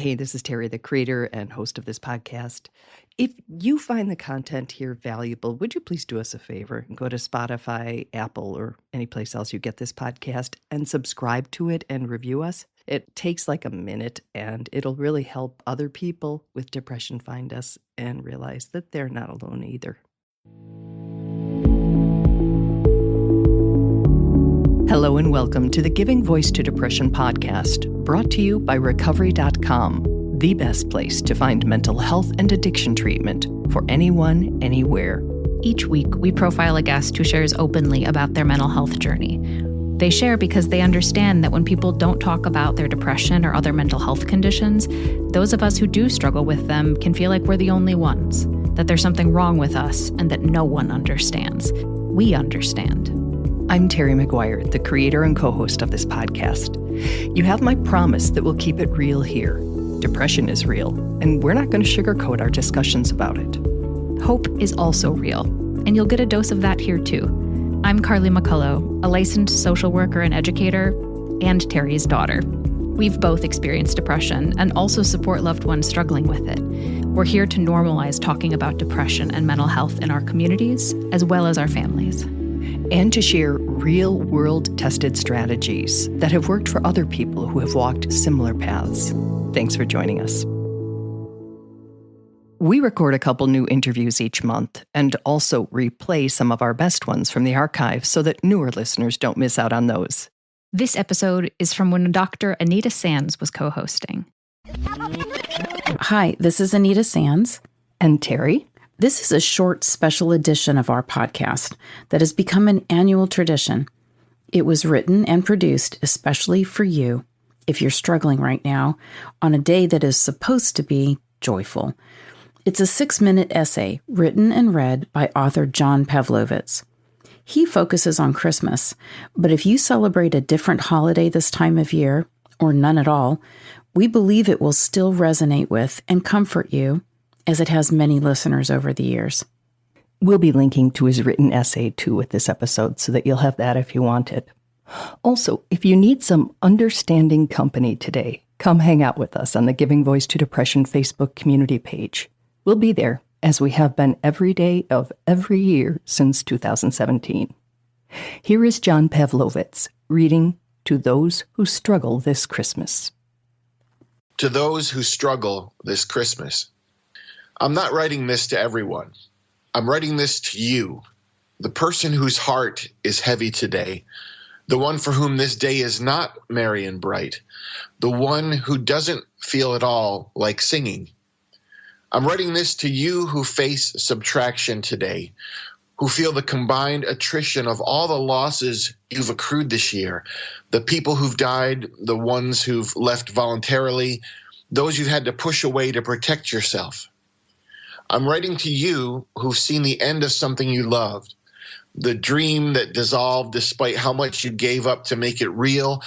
Hey, this is Terry, the creator and host of this podcast. If you find the content here valuable, would you please do us a favor and go to Spotify, Apple, or any place else you get this podcast and subscribe to it and review us? It takes like a minute and it'll really help other people with depression find us and realize that they're not alone either. Hello and welcome to the Giving Voice to Depression podcast, brought to you by Recovery.com, the best place to find mental health and addiction treatment for anyone, anywhere. Each week, we profile a guest who shares openly about their mental health journey. They share because they understand that when people don't talk about their depression or other mental health conditions, those of us who do struggle with them can feel like we're the only ones, that there's something wrong with us and that no one understands. We understand. I'm Terry McGuire, the creator and co-host of this podcast. You have my promise that we'll keep it real here. Depression is real, and we're not going to sugarcoat our discussions about it. Hope is also real, and you'll get a dose of that here too. I'm Carly McCollow, a licensed social worker and educator, and Terry's daughter. We've both experienced depression and also support loved ones struggling with it. We're here to normalize talking about depression and mental health in our communities, as well as our families. And to share real-world tested strategies that have worked for other people who have walked similar paths. Thanks for joining us. We record a couple new interviews each month and also replay some of our best ones from the archive so that newer listeners don't miss out on those. This episode is from when Dr. Anita Sanz was co-hosting. Hi, this is Anita Sanz. And Terry. This is a short special edition of our podcast that has become an annual tradition. It was written and produced especially for you, if you're struggling right now, on a day that is supposed to be joyful. It's a 6-minute essay written and read by author John Pavlovitz. He focuses on Christmas, but if you celebrate a different holiday this time of year, or none at all, we believe it will still resonate with and comfort you, as it has many listeners over the years. We'll be linking to his written essay, too, with this episode, so that you'll have that if you want it. Also, if you need some understanding company today, come hang out with us on the Giving Voice to Depression Facebook community page. We'll be there, as we have been every day of every year since 2017. Here is John Pavlovitz reading To Those Who Struggle This Christmas. To those who struggle this Christmas. I'm not writing this to everyone. I'm writing this to you, the person whose heart is heavy today, the one for whom this day is not merry and bright, the one who doesn't feel at all like singing. I'm writing this to you who face subtraction today, who feel the combined attrition of all the losses you've accrued this year, the people who've died, the ones who've left voluntarily, those you've had to push away to protect yourself. I'm writing to you who've seen the end of something you loved, the dream that dissolved despite how much you gave up to make it real,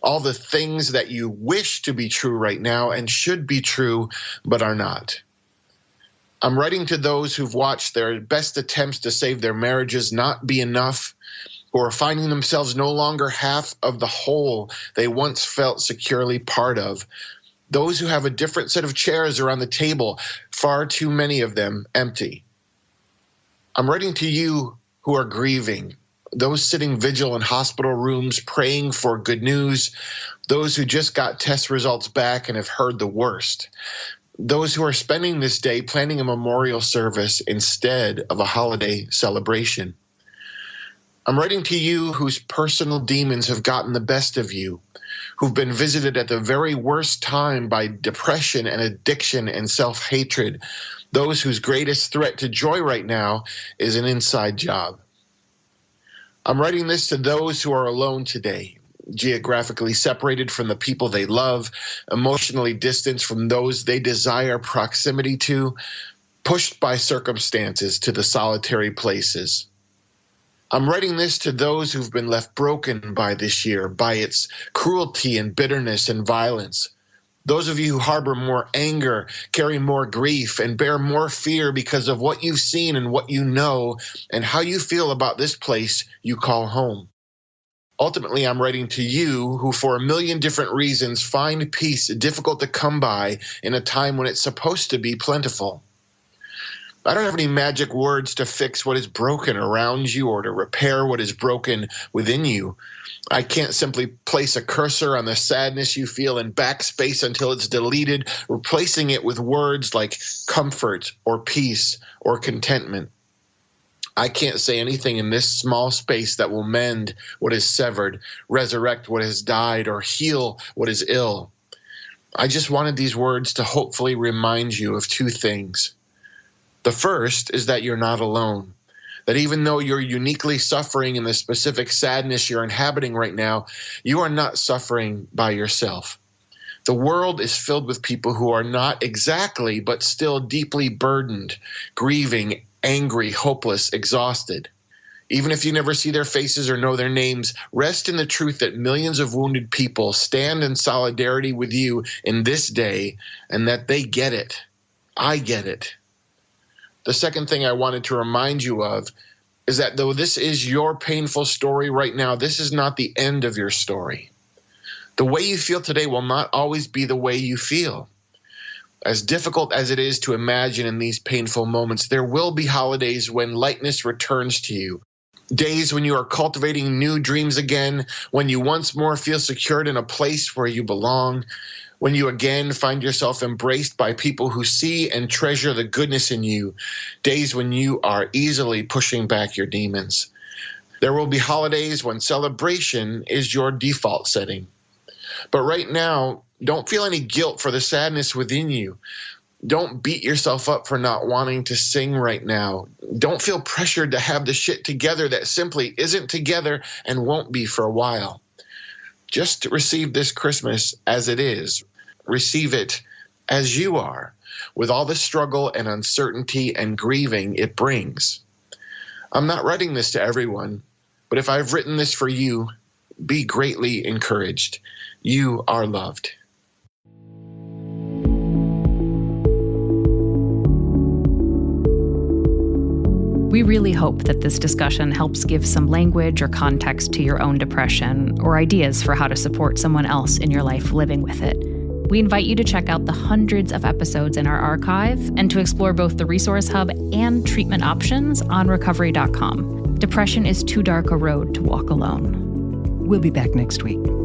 all the things that you wish to be true right now and should be true but are not. I'm writing to those who've watched their best attempts to save their marriages not be enough, who are finding themselves no longer half of the whole they once felt securely part of. Those who have a different set of chairs around the table, far too many of them empty. I'm writing to you who are grieving, those sitting vigil in hospital rooms praying for good news, those who just got test results back and have heard the worst, those who are spending this day planning a memorial service instead of a holiday celebration. I'm writing to you whose personal demons have gotten the best of you, who've been visited at the very worst time by depression and addiction and self-hatred, those whose greatest threat to joy right now is an inside job. I'm writing this to those who are alone today, geographically separated from the people they love, emotionally distanced from those they desire proximity to, pushed by circumstances to the solitary places. I'm writing this to those who've been left broken by this year, by its cruelty and bitterness and violence. Those of you who harbor more anger, carry more grief, and bear more fear because of what you've seen and what you know and how you feel about this place you call home. Ultimately, I'm writing to you who, for a million different reasons, find peace difficult to come by in a time when it's supposed to be plentiful. I don't have any magic words to fix what is broken around you or to repair what is broken within you. I can't simply place a cursor on the sadness you feel and backspace until it's deleted, replacing it with words like comfort or peace or contentment. I can't say anything in this small space that will mend what is severed, resurrect what has died, or heal what is ill. I just wanted these words to hopefully remind you of two things. The first is that you're not alone, that even though you're uniquely suffering in the specific sadness you're inhabiting right now, you are not suffering by yourself. The world is filled with people who are not exactly, but still deeply burdened, grieving, angry, hopeless, exhausted. Even if you never see their faces or know their names, rest in the truth that millions of wounded people stand in solidarity with you in this day and that they get it. I get it. The second thing I wanted to remind you of is that though this is your painful story right now, this is not the end of your story. The way you feel today will not always be the way you feel. As difficult as it is to imagine in these painful moments, there will be holidays when lightness returns to you. Days when you are cultivating new dreams again, when you once more feel secured in a place where you belong, when you again find yourself embraced by people who see and treasure the goodness in you, days when you are easily pushing back your demons. There will be holidays when celebration is your default setting. But right now, don't feel any guilt for the sadness within you. Don't beat yourself up for not wanting to sing right now. Don't feel pressured to have the shit together that simply isn't together and won't be for a while. Just receive this Christmas as it is. Receive it as you are, with all the struggle and uncertainty and grieving it brings. I'm not writing this to everyone, but if I've written this for you, be greatly encouraged. You are loved. We really hope that this discussion helps give some language or context to your own depression or ideas for how to support someone else in your life living with it. We invite you to check out the hundreds of episodes in our archive and to explore both the Resource Hub and treatment options on recovery.com. Depression is too dark a road to walk alone. We'll be back next week.